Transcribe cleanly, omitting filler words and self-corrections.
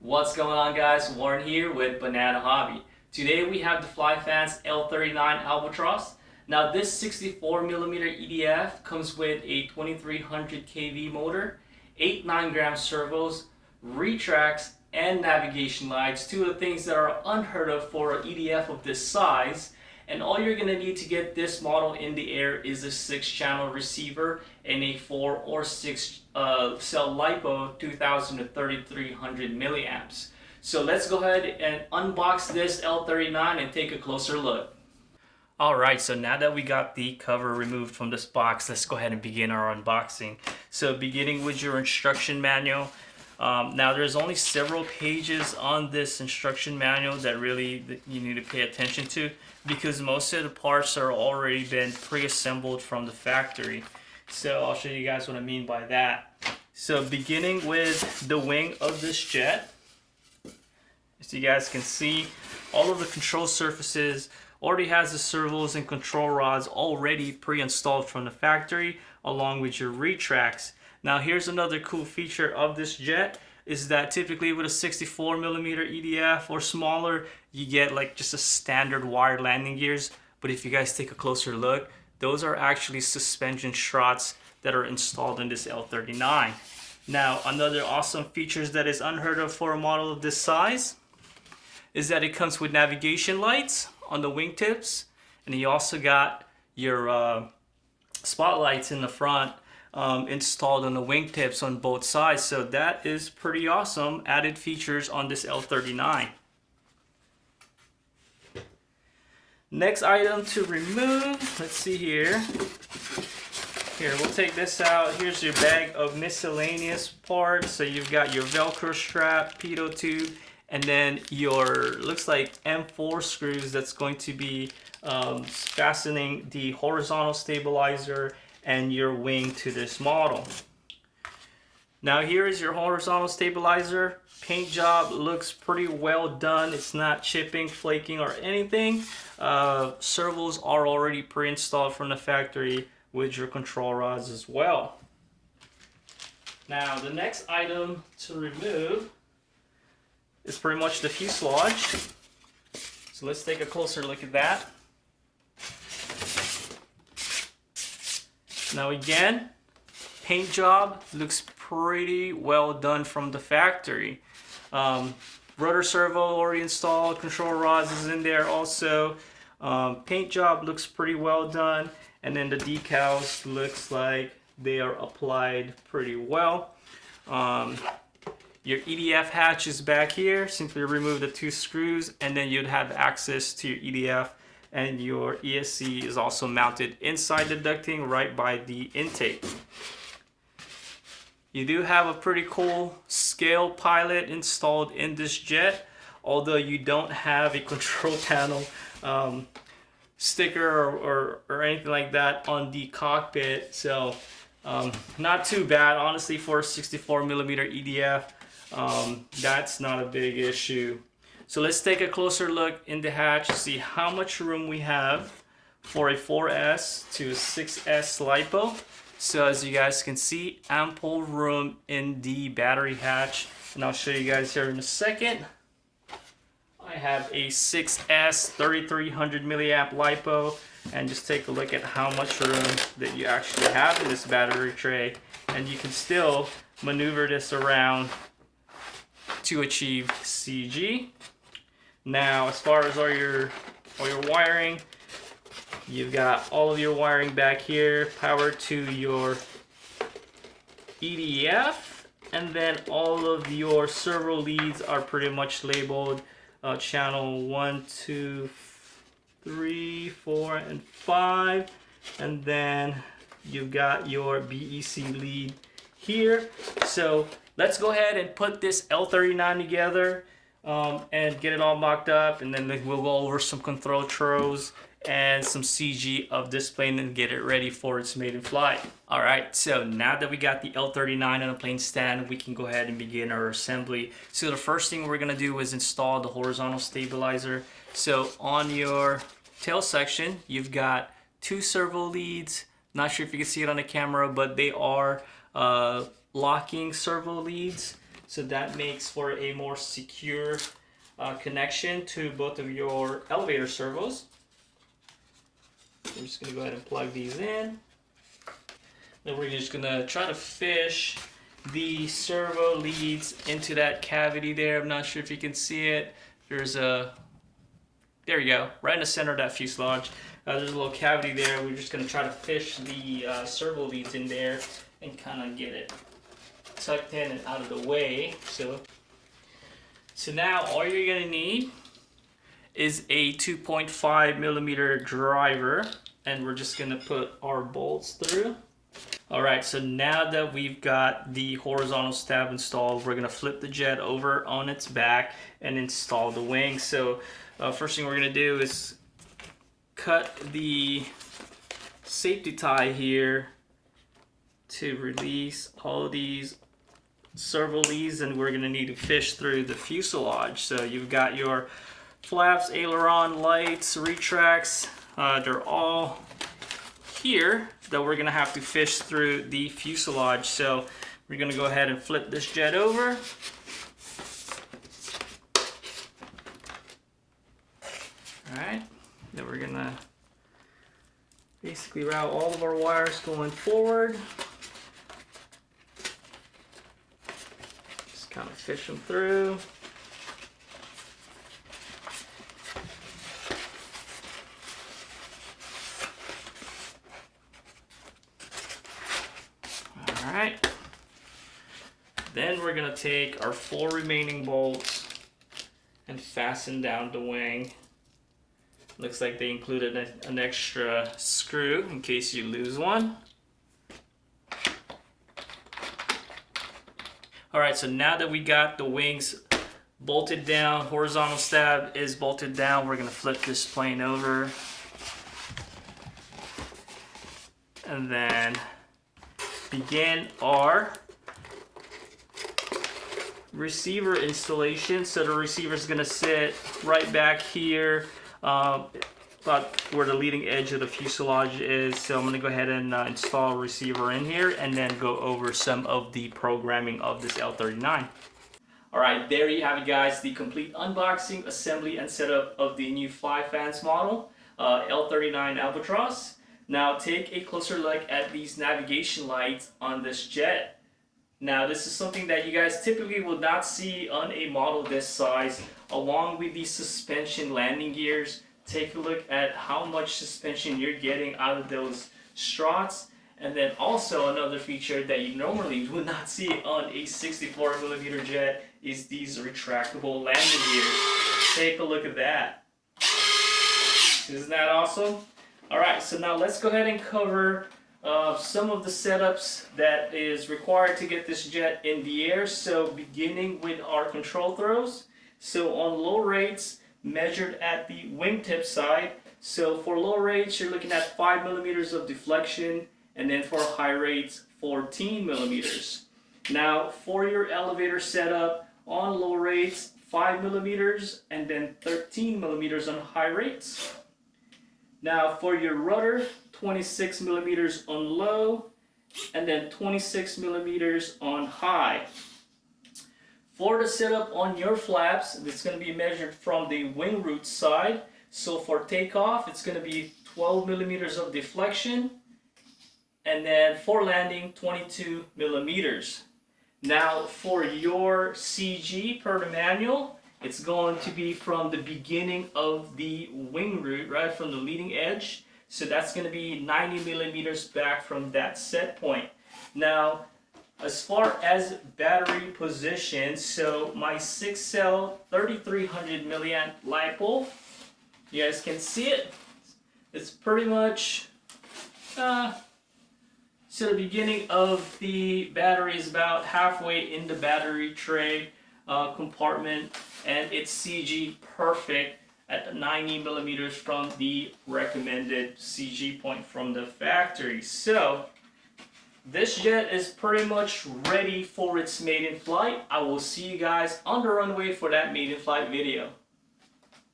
What's going on, guys? Warren here with Banana Hobby. Today we have the Flyfans L39 Albatross. Now this 64mm EDF comes with a 2300 kV motor, 8 9-gram servos, retracts, and navigation lights. Two of the things that are unheard of for an EDF of this size. And all you're going to need to get this model in the air is a 6-channel receiver and a 4 or 6 cell LiPo 2000 to 3300 milliamps. So let's go ahead and unbox this L39 and take a closer look. Alright, so now that we got the cover removed from this box, let's go ahead and begin our unboxing. So beginning with your instruction manual. Now there's only several pages on this instruction manual that really you need to pay attention to, because most of the parts are already been pre-assembled from the factory. So I'll show you guys what I mean by that. So beginning with the wing of this jet, as you guys can see, all of the control surfaces already has the servos and control rods already pre-installed from the factory, along with your retracts. Now here's another cool feature of this jet, is that typically with a 64mm EDF or smaller, you get like just a standard wired landing gears. But if you guys take a closer look, those are actually suspension struts that are installed in this L39. Now another awesome feature that is unheard of for a model of this size is that it comes with navigation lights on the wingtips, and you also got your spotlights in the front installed on the wingtips on both sides. So that is pretty awesome added features on this L39. Next item to remove, let's see here. Here, we'll take this out. Here's your bag of miscellaneous parts. So you've got your Velcro strap, pitot tube, and then your, looks like M4 screws that's going to be fastening the horizontal stabilizer and your wing to this model. Now here is your horizontal stabilizer. Paint job looks pretty well done. It's not chipping, flaking, or anything. Servos are already pre-installed from the factory with your control rods as well. Now the next item to remove is pretty much the fuselage. So let's take a closer look at that. Now again, paint job looks pretty well done from the factory. Rotor servo already installed, control rods is in there also. Paint job looks pretty well done, and then the decals looks like they are applied pretty well. Your EDF hatch is back here. Simply remove the 2 screws and then you'd have access to your EDF, and your ESC is also mounted inside the ducting right by the intake. You do have a pretty cool scale pilot installed in this jet, although you don't have a control panel sticker or anything like that on the cockpit. So not too bad, honestly, for a 64mm EDF. That's not a big issue. So let's take a closer look in the hatch to see how much room we have for a 4S to 6S LiPo. So as you guys can see, ample room in the battery hatch, and I'll show you guys here in a second. I have a 6S 3300 milliamp LiPo, and just take a look at how much room that you actually have in this battery tray, and you can still maneuver this around to achieve CG. Now, as far as all your wiring, you've got all of your wiring back here, power to your EDF, and then all of your servo leads are pretty much labeled channel 1, 2, 3, 4, and 5, and then you've got your BEC lead here. So let's go ahead and put this L39 together and get it all mocked up, and then we'll go over some control throws and some CG of this plane and get it ready for its maiden flight. Alright, so now that we got the L39 on a plane stand, we can go ahead and begin our assembly. So the first thing we're going to do is install the horizontal stabilizer. So on your tail section, you've got 2 servo leads. Not sure if you can see it on the camera, but they are locking servo leads. so that makes for a more secure connection to both of your elevator servos. We're just going to go ahead and plug these in. Then we're just going to try to fish the servo leads into that cavity there. I'm not sure if you can see it. There's a, there you go, right in the center of that fuselage. There's a little cavity there. We're just going to try to fish the servo leads in there and kind of get it tucked in and out of the way. So now all you're going to need is a 2.5 millimeter driver, and we're just going to put our bolts through. Alright, so now that we've got the horizontal stab installed, we're going to flip the jet over on its back and install the wing. So first thing we're going to do is cut the safety tie here to release all of these servo leads, and we're going to need to fish through the fuselage. So you've got your flaps, aileron, lights, retracts, they're all here that we're going to have to fish through the fuselage. So we're going to go ahead and flip this jet over. Alright, then we're going to basically route all of our wires going forward. Just kind of fish them through. Alright, then we're going to take our 4 remaining bolts and fasten down the wing. Looks like they included an extra screw in case you lose one. Alright, so now that we got the wings bolted down, horizontal stab is bolted down, we're going to flip this plane over. And then begin our receiver installation. So the receiver is going to sit right back here, about where the leading edge of the fuselage is. So I'm going to go ahead and install a receiver in here and then go over some of the programming of this L39. Alright, there you have it guys, the complete unboxing, assembly, and setup of the new Flyfans model, L39 Albatross. Now take a closer look at these navigation lights on this jet. Now this is something that you guys typically will not see on a model this size, along with the suspension landing gears. Take a look at how much suspension you're getting out of those struts. And then also another feature that you normally would not see on a 64mm jet is these retractable landing gears. Take a look at that. Isn't that awesome? Alright, so now let's go ahead and cover some of the setups that is required to get this jet in the air. So beginning with our control throws. So on low rates, measured at the wingtip side. So for low rates, you're looking at 5mm of deflection, and then for high rates, 14mm. Now for your elevator setup, on low rates, 5mm, and then 13mm on high rates. Now for your rudder, 26mm on low, and then 26mm on high. For the setup on your flaps, it's going to be measured from the wing root side. So for takeoff, it's going to be 12mm of deflection, and then for landing, 22mm. Now for your CG per the manual, it's going to be from the beginning of the wing root, right from the leading edge. So that's going to be 90mm back from that set point. Now, as far as battery position, so my 6-cell 3300 milliamp LiPo, you guys can see it. It's pretty much, so the beginning of the battery is about halfway in the battery tray compartment, and it's CG perfect at 90mm from the recommended CG point from the factory. So this jet is pretty much ready for its maiden flight. I will see you guys on the runway for that maiden flight video.